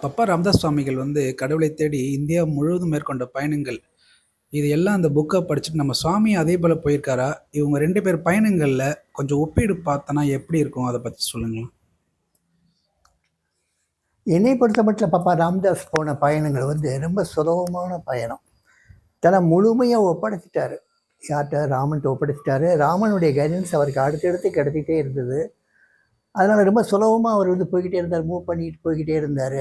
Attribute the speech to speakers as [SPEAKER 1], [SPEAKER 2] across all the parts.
[SPEAKER 1] பப்பா ராமதாஸ் சுவாமிகள் வந்து கடவுளை தேடி இந்தியா முழுவதும் மேற்கொண்ட பயணங்கள், இது எல்லாம் அந்த புக்கை படிச்சுட்டு நம்ம சுவாமி அதே போல் போயிருக்காரா? இவங்க 2 பேர் பயணங்களில் கொஞ்சம் ஒப்பீடு பார்த்தனா எப்படி இருக்கும்? அதை பற்றி சொல்லுங்களேன்.
[SPEAKER 2] என்னை பொறுத்த மட்டும் பாப்பா ராமதாஸ் போன பயணங்கள் வந்து ரொம்ப சுலபமான பயணம். தன்னை முழுமையாக ஒப்படைச்சிட்டாரு. யார்கிட்ட? ராமன்கிட்ட ஒப்படைச்சிட்டாரு. ராமனுடைய கைடன்ஸ் அவருக்கு அடுத்தடுத்து கிடைச்சிட்டே இருந்தது. அதனால் ரொம்ப சுலபமாக அவர் வந்து போய்கிட்டே இருந்தார், மூவ் பண்ணிட்டு போய்கிட்டே இருந்தார்.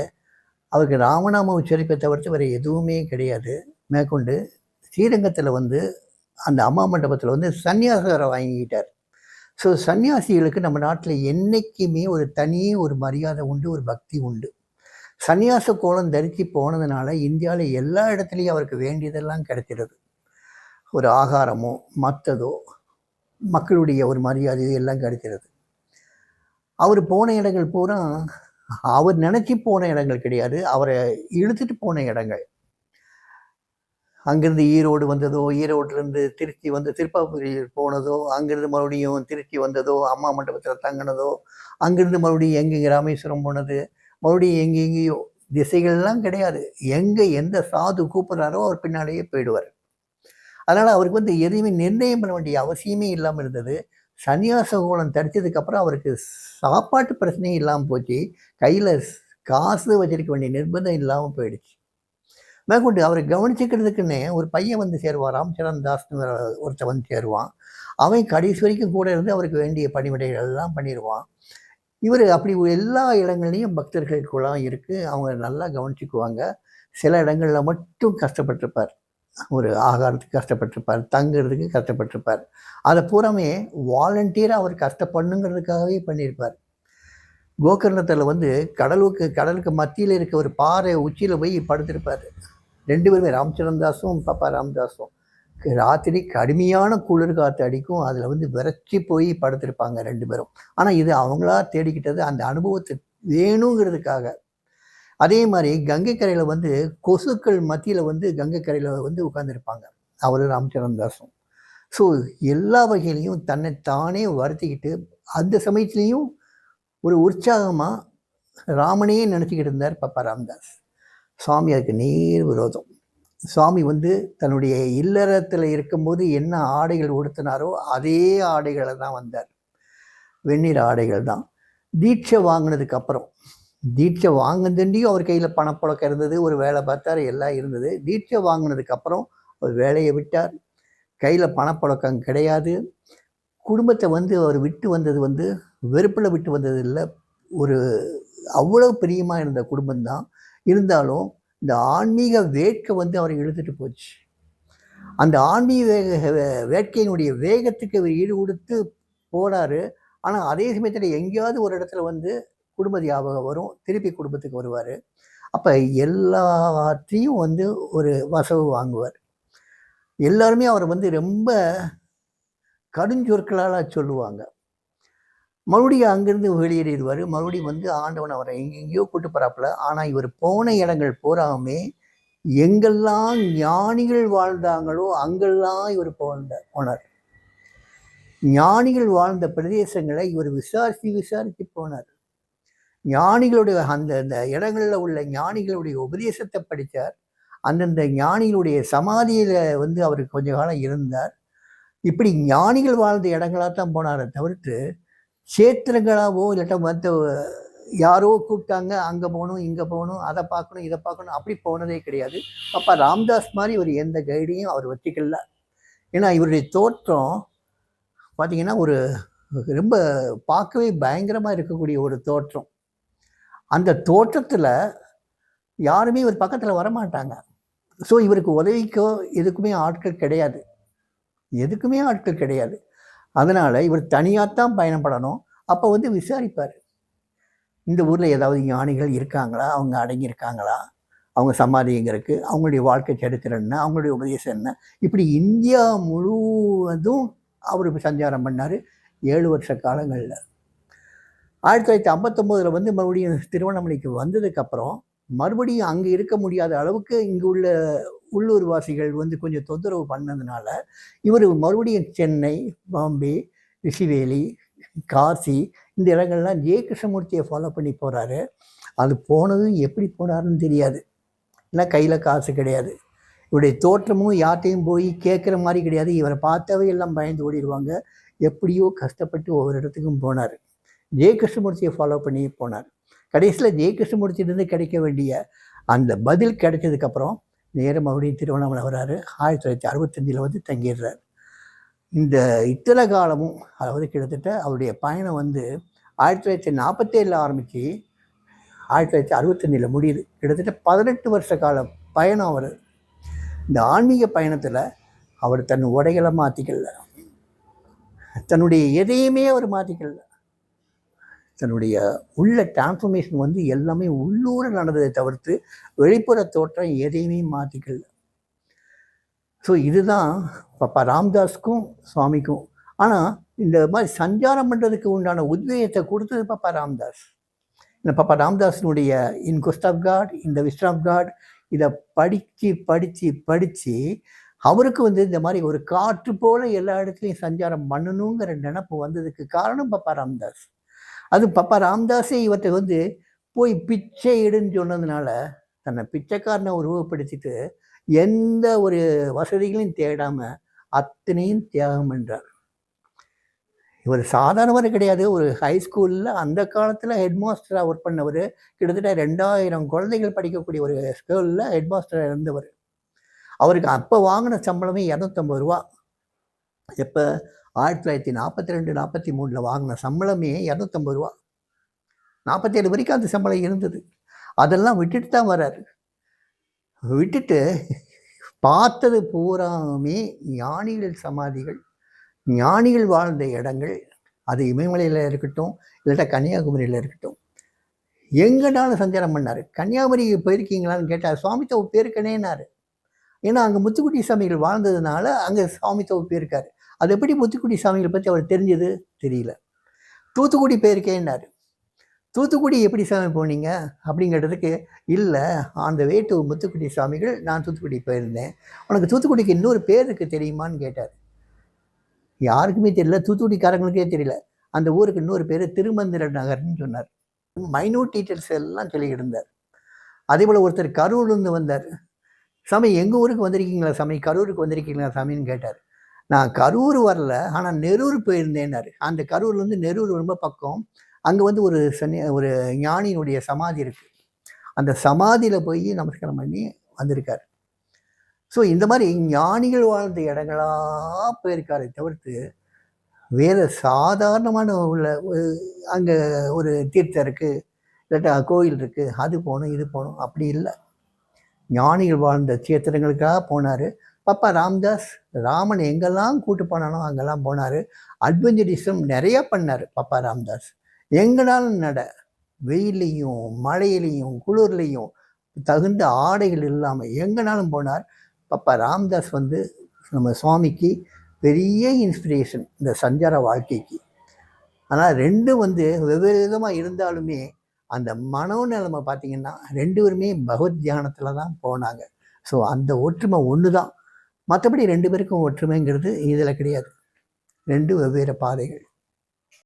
[SPEAKER 2] அவருக்கு ராமநாம உச்சரிப்பை தவிர்த்து வேறு எதுவுமே கிடையாது. மேற்கொண்டு ஸ்ரீரங்கத்தில் வந்து அந்த அம்மா மண்டபத்தில் வந்து சன்னியாசரை வாங்கிக்கிட்டார். ஸோ சன்னியாசிகளுக்கு நம்ம நாட்டில் என்றைக்குமே ஒரு மரியாதை உண்டு, ஒரு பக்தி உண்டு. சன்னியாச கோலம் தரித்து போனதுனால இந்தியாவில் எல்லா இடத்துலையும் அவருக்கு வேண்டியதெல்லாம் கிடைக்கிறது. ஒரு ஆகாரமோ மற்றதோ மக்களுடைய ஒரு மரியாதையோ எல்லாம் கிடைக்கிறது. அவர் போன இடங்கள் பூரா அவர் நினச்சி போன இடங்கள் கிடையாது, அவரை இழுத்துட்டு போன இடங்கள். அங்கேருந்து ஈரோடு வந்ததோ, ஈரோட்டிலேருந்து திருச்சி வந்து திருப்பாப்புரி போனதோ, அங்கேருந்து மறுபடியும் திருச்சி வந்ததோ, அம்மா மண்டபத்தில் தங்கினதோ, அங்கேருந்து மறுபடியும் எங்கெங்கே ராமேஸ்வரம் போனது, மறுபடியும் எங்கெங்கேயோ திசைகள்லாம் கிடையாது. எங்கே எந்த சாது கூப்பிட்றாரோ அவர் பின்னாலேயே போயிடுவார். அதனால் அவருக்கு வந்து எதையுமே நிர்ணயம் பண்ண வேண்டிய அவசியமே இல்லாமல் இருந்தது. சன்னியாச கோலம் தரித்ததுக்கப்புறம் அவருக்கு சாப்பாட்டு பிரச்சனையும் இல்லாமல் போச்சு. கையில் காசு வச்சிருக்க வேண்டிய நிர்பந்தம் இல்லாமல் போயிடுச்சு. மேற்கொண்டு அவரை கவனிச்சுக்கிறதுக்குன்னே ஒரு பையன் வந்து சேருவான், ராம்சரண் தாஸ்னு ஒருத்தர் வந்து சேருவான். அவன் கடைசி வரைக்கும் கூட இருந்து அவருக்கு வேண்டிய பணிவிடைகள் எல்லாம் பண்ணிடுவான். இவர் அப்படி எல்லா இடங்கள்லையும் பக்தர்களுக்குலாம் இருக்குது, அவங்க நல்லா கவனிச்சுக்குவாங்க. சில இடங்களில் மட்டும் கஷ்டப்பட்டிருப்பார். ஒரு ஆகாரத்துக்கு கஷ்டப்பட்டிருப்பார், தங்குறதுக்கு கஷ்டப்பட்டிருப்பார். அதை பூராமே வாலண்டியராக அவர் கஷ்டப்படணுங்கிறதுக்காகவே பண்ணியிருப்பார். கோகர்ணத்தில் வந்து கடலுக்கு மத்தியில் இருக்க ஒரு பாறை உச்சியில் போய் படுத்திருப்பார். 2 பேருமே, ராமச்சரண் தாஸும் பாப்பா ராமதாஸும். ராத்திரி கடுமையான குளிர் காற்று அடிக்கும், அதில் வந்து விரைச்சி போய் படுத்திருப்பாங்க 2 பேரும். ஆனால் இது அவங்களா தேடிக்கிட்டது, அந்த அனுபவத்தை வேணுங்கிறதுக்காக. அதே மாதிரி கங்கை கரையில் வந்து கொசுக்கள் மத்தியில் வந்து கங்கை கரையில் வந்து உட்காந்துருப்பாங்க அவர் ராமச்சரண் தாஸும். ஸோ எல்லா வகையிலையும் தன்னைத்தானே வருத்திக்கிட்டு அந்த சமயத்துலேயும் ஒரு உற்சாகமாக ராமனையே நினச்சிக்கிட்டு இருந்தார் பப்பா ராமதாஸ். சுவாமி அதுக்கு நேர் விரோதம். சுவாமி வந்து தன்னுடைய இல்லறத்தில் இருக்கும்போது என்ன ஆடைகள் உடுத்தினாரோ அதே ஆடைகளை தான் வந்தார். வெந்நீர் ஆடைகள் தான். தீட்சை வாங்கினதுக்கு அப்புறம், தீட்சை வாங்கினதுண்டியும் அவர் கையில் பணப்புழக்கம் இருந்தது, ஒரு வேலை பார்த்தார், எல்லாம் இருந்தது. தீட்சை வாங்கினதுக்கப்புறம் ஒரு வேலையை விட்டார். கையில் பணப்புழக்கம் கிடையாது. குடும்பத்தை வந்து அவர் விட்டு வந்தது வந்து வெறுப்பில் விட்டு வந்தது இல்லை, ஒரு அவ்வளோ பிரியமாக இருந்த குடும்பம்தான். இருந்தாலும் இந்த ஆன்மீக வேட்கை வந்து அவரை இழுத்துட்டு போச்சு. அந்த ஆன்மீக வேட்கையினுடைய வேகத்துக்கு அவர் ஈடு கொடுத்து போனார். ஆனால் அதே சமயத்தில் எங்கேயாவது ஒரு இடத்துல வந்து குடும்ப ஞாபகம் வரும், திருப்பி குடும்பத்துக்கு வருவார். அப்போ எல்லாத்தையும் வந்து ஒரு வசவு வாங்குவார். எல்லாருமே அவரை வந்து ரொம்ப கடுஞ்சொற்களால் சொல்லுவாங்க. மறுபடியும் அங்கேருந்து வெளியேறிடுவார். மறுபடியும் வந்து ஆண்டவன் அவரை எங்கெங்கேயோ கூட்டு போகிறாப்புல. ஆனால் இவர் போன இடங்கள் பூராவுமே எங்கெல்லாம் ஞானிகள் வாழ்ந்தாங்களோ அங்கெல்லாம் இவர் போனார். ஞானிகள் வாழ்ந்த பிரதேசங்களை இவர் விசாரித்து போனார். ஞானிகளுடைய அந்த இடங்களில் உள்ள ஞானிகளுடைய உபதேசத்தை படித்தார். அந்தந்த ஞானிகளுடைய சமாதியில் வந்து அவர் கொஞ்ச காலம் இருந்தார். இப்படி ஞானிகள் வாழ்ந்த இடங்களாக தான் போனாரை தவிர்த்து சேத்திரங்களாவோ இல்லாட்டா மற்ற யாரோ கூப்பிட்டாங்க அங்கே போகணும் இங்கே போகணும் அதை பார்க்கணும் இதை பார்க்கணும் அப்படி போனதே கிடையாது. அப்போ ராம்தாஸ் மாதிரி ஒரு எந்த கைடையும் அவர் வச்சுக்கல. ஏன்னா இவருடைய தோற்றம் பார்த்திங்கன்னா ஒரு ரொம்ப பார்க்கவே பயங்கரமாக இருக்கக்கூடிய ஒரு தோற்றம். அந்த தோற்றத்தில் யாருமே இவர் பக்கத்தில் வரமாட்டாங்க. ஸோ இவருக்கு உதவிக்கோ எதுக்குமே ஆட்கள் கிடையாது. அதனால் இவர் தனியாகத்தான் பயணப்படணும். அப்போ வந்து விசாரிப்பார், இந்த ஊரில் ஏதாவது ஞானிகள் இருக்காங்களா, அவங்க அடங்கியிருக்காங்களா, அவங்க சமாதி எங்கே இருக்குது, அவங்களுடைய வாழ்க்கை சரித்திரம் என்ன, அவங்களுடைய உபதேசம் என்ன. இப்படி இந்தியா முழுவதும் அவர் சஞ்சாரம் பண்ணார் 7 வருஷ காலங்களில். 1959 வந்து மறுபடியும் திருவண்ணாமலைக்கு வந்ததுக்கப்புறம் மறுபடியும் அங்கே இருக்க முடியாத அளவுக்கு இங்கே உள்ள உள்ளூர்வாசிகள் வந்து கொஞ்சம் தொந்தரவு பண்ணதுனால இவர் மறுபடியும் சென்னை, பாம்பே, ரிஷிவேலி, காசி, இந்த இடங்கள்லாம் ஜெய கிருஷ்ணமூர்த்தியை ஃபாலோ பண்ணி போகிறாரு. அது போனதும் எப்படி போனாருன்னு தெரியாது. இல்லை கையில் காசு கிடையாது. இவருடைய தோற்றமும் யார்ட்டையும் போய் கேட்குற மாதிரி கிடையாது. இவரை பார்த்தாவே எல்லாம் பயந்து ஓடிடுவாங்க. எப்படியோ கஷ்டப்பட்டு ஒவ்வொரு இடத்துக்கும் போனார். ஜெய கிருஷ்ணமூர்த்தியை ஃபாலோ பண்ணி போனார். கடைசியில் ஜெய கிருஷ்ணமூர்த்தியிலிருந்து கிடைக்க வேண்டிய அந்த பதில் கிடைச்சதுக்கப்புறம் நேரம் மறுபடியும் திருவண்ணாமலை வராரு. 1965 வந்து தங்கிடுறார். இந்த இத்தனை காலமும், அதாவது கிட்டத்தட்ட அவருடைய பயணம் வந்து 1947 ஆரம்பித்து 1965 முடியுது. கிட்டத்தட்ட 18 வருஷ கால பயணம் அவர். இந்த ஆன்மீக பயணத்தில் அவர் தன் உடைகளை மாற்றிக்கல, தன்னுடைய எதையுமே அவர் மாற்றிக்கல. தன்னுடைய உள்ள டிரான்ஸ்ஃபர்மேஷன் வந்து எல்லாமே உள்ளூர நடந்ததை தவிர்த்து வெளிப்புற தோற்றம் எதையுமே மாற்றிக்கல. ஸோ இதுதான் பாப்பா ராம்தாஸ்க்கும் சுவாமிக்கும். ஆனால் இந்த மாதிரி சஞ்சாரம் பண்ணுறதுக்கு உண்டான உத்வேகத்தை கொடுத்தது பாப்பா ராம்தாஸ். இந்த பாப்பா ராம்தாஸினுடைய இன் குஸ்ட் ஆஃப் காட், இந்த விஸ்ட் ஆஃப் காட், இதை படித்து அவருக்கு வந்து இந்த மாதிரி ஒரு காற்று போல எல்லா இடத்துலையும் சஞ்சாரம் பண்ணணுங்கிற நினப்பு வந்ததுக்கு காரணம் பாப்பா ராம்தாஸ். அது பாப்பா ராம்தாஸே இவற்றை வந்து போய் பிச்சை எடுன்னு சொன்னதுனால தன்னை பிச்சைக்காரனை உருவப்படுத்திட்டு எந்த ஒரு வசதிகளையும் தேடாமல் அத்தனையும் தியாகம் என்றார். இவர் சாதாரணவர் கிடையாது. ஒரு ஹைஸ்கூலில் அந்த காலத்தில் ஹெட் மாஸ்டராக ஒர்க் பண்ணவர். கிட்டத்தட்ட 2000 குழந்தைகள் படிக்கக்கூடிய ஒரு ஸ்கூலில் ஹெட் மாஸ்டராக இருந்தவர். அவருக்கு அப்போ வாங்கின சம்பளமே 250 ரூபா. எப்போ 1942 43 வாங்கின சம்பளமே 250 ரூபா. 47 வரைக்கும் அந்த சம்பளம் இருந்தது. அதெல்லாம் விட்டுட்டு தான் வர்றாரு. விட்டுட்டு பார்த்தது பூராமே ஞானிகள் சமாதிகள், ஞானிகள் வாழ்ந்த இடங்கள். அது இமயமலையில் இருக்கட்டும், இல்லாட்டா கன்னியாகுமரியில் இருக்கட்டும், எங்கேனாலும் சஞ்சாரம் பண்ணார். கன்னியாகுமரிக்கு போயிருக்கீங்களான்னு கேட்டார். சுவாமி தோப்பு போயிருக்கனேன்னாரு. ஏன்னா அங்கே முத்துக்குட்டி சாமிகள் வாழ்ந்ததுனால அங்கே சுவாமி தோப்பு போயிருக்காரு. அது எப்படி முத்துக்குட்டி சாமிகளை பற்றி அவர் தெரிஞ்சது தெரியல. தூத்துக்குடி போயிருக்கேன்னாரு. தூத்துக்குடி எப்படி சாமி போனீங்க அப்படிங்கிறதுக்கு, இல்லை அந்த வே டு முத்துக்குட்டி சாமிகள், நான் தூத்துக்குடி போயிருந்தேன். உனக்கு தூத்துக்குடிக்கு இன்னொரு பேர் இருக்குது தெரியுமான்னு கேட்டார். யாருக்குமே தெரியல, தூத்துக்குடிக்காரங்களுக்கே தெரியல. அந்த ஊருக்கு இன்னொரு பேர் திருமந்திர நகர்னு சொன்னார். மைனூட் டீட்டெயில்ஸ் எல்லாம் சொல்லிக்கிட்டு இருந்தார். அதே போல் ஒருத்தர் கரூர்லேருந்து வந்தார். சாமி எங்கள் ஊருக்கு வந்திருக்கீங்களா சாமி, கரூருக்கு வந்திருக்கீங்களா சாமின்னு கேட்டார். நான் கரூர் வரல, ஆனால் நெரூர் போயிருந்தேன்னாரு. அந்த கரூர்லேருந்து நெரூர் ரொம்ப பக்கம். அங்கே வந்து ஒரு ஞானியினுடைய சமாதி இருக்குது. அந்த சமாதியில் போய் நமஸ்காரம் பண்ணி வந்திருக்கார். ஸோ இந்த மாதிரி ஞானிகள் வாழ்ந்த இடங்களாக போயிருக்காரை தவிர்த்து வேறு சாதாரணமான உள்ள அங்கே ஒரு தீர்த்தம் இருக்குது, இல்லாட்டா கோயில் இருக்குது, அது போகணும் இது போகணும் அப்படி இல்லை. ஞானிகள் வாழ்ந்த சேத்திரங்களுக்காக போனார். பாப்பா ராம்தாஸ் ராமன் எங்கெல்லாம் கூட்டு போனானோ அங்கெல்லாம் போனார். அட்வென்ச்சரிசம் நிறையா பண்ணார் பாப்பா ராம்தாஸ். எங்கனாலும் நட, வெயிலையும் மழையிலையும் குளிர்லையும் தகுந்த ஆடைகள் இல்லாமல் எங்கனாலும் போனார். பாப்பா ராம்தாஸ் வந்து நம்ம சுவாமிக்கு பெரிய இன்ஸ்பிரேஷன் இந்த சஞ்சார வாழ்க்கைக்கு. ஆனால் ரெண்டும் வந்து வெவ்வேறு விதமாக இருந்தாலுமே அந்த மனோநிலைமை பார்த்திங்கன்னா 2 பேருமே பகவத் தியானத்தில் தான் போனாங்க. ஸோ அந்த ஒற்றுமை ஒன்று தான். மற்றபடி 2 பேருக்கும் ஒற்றுமைங்கிறது இதில் கிடையாது. 2 வெவ்வேறு பாதைகள்.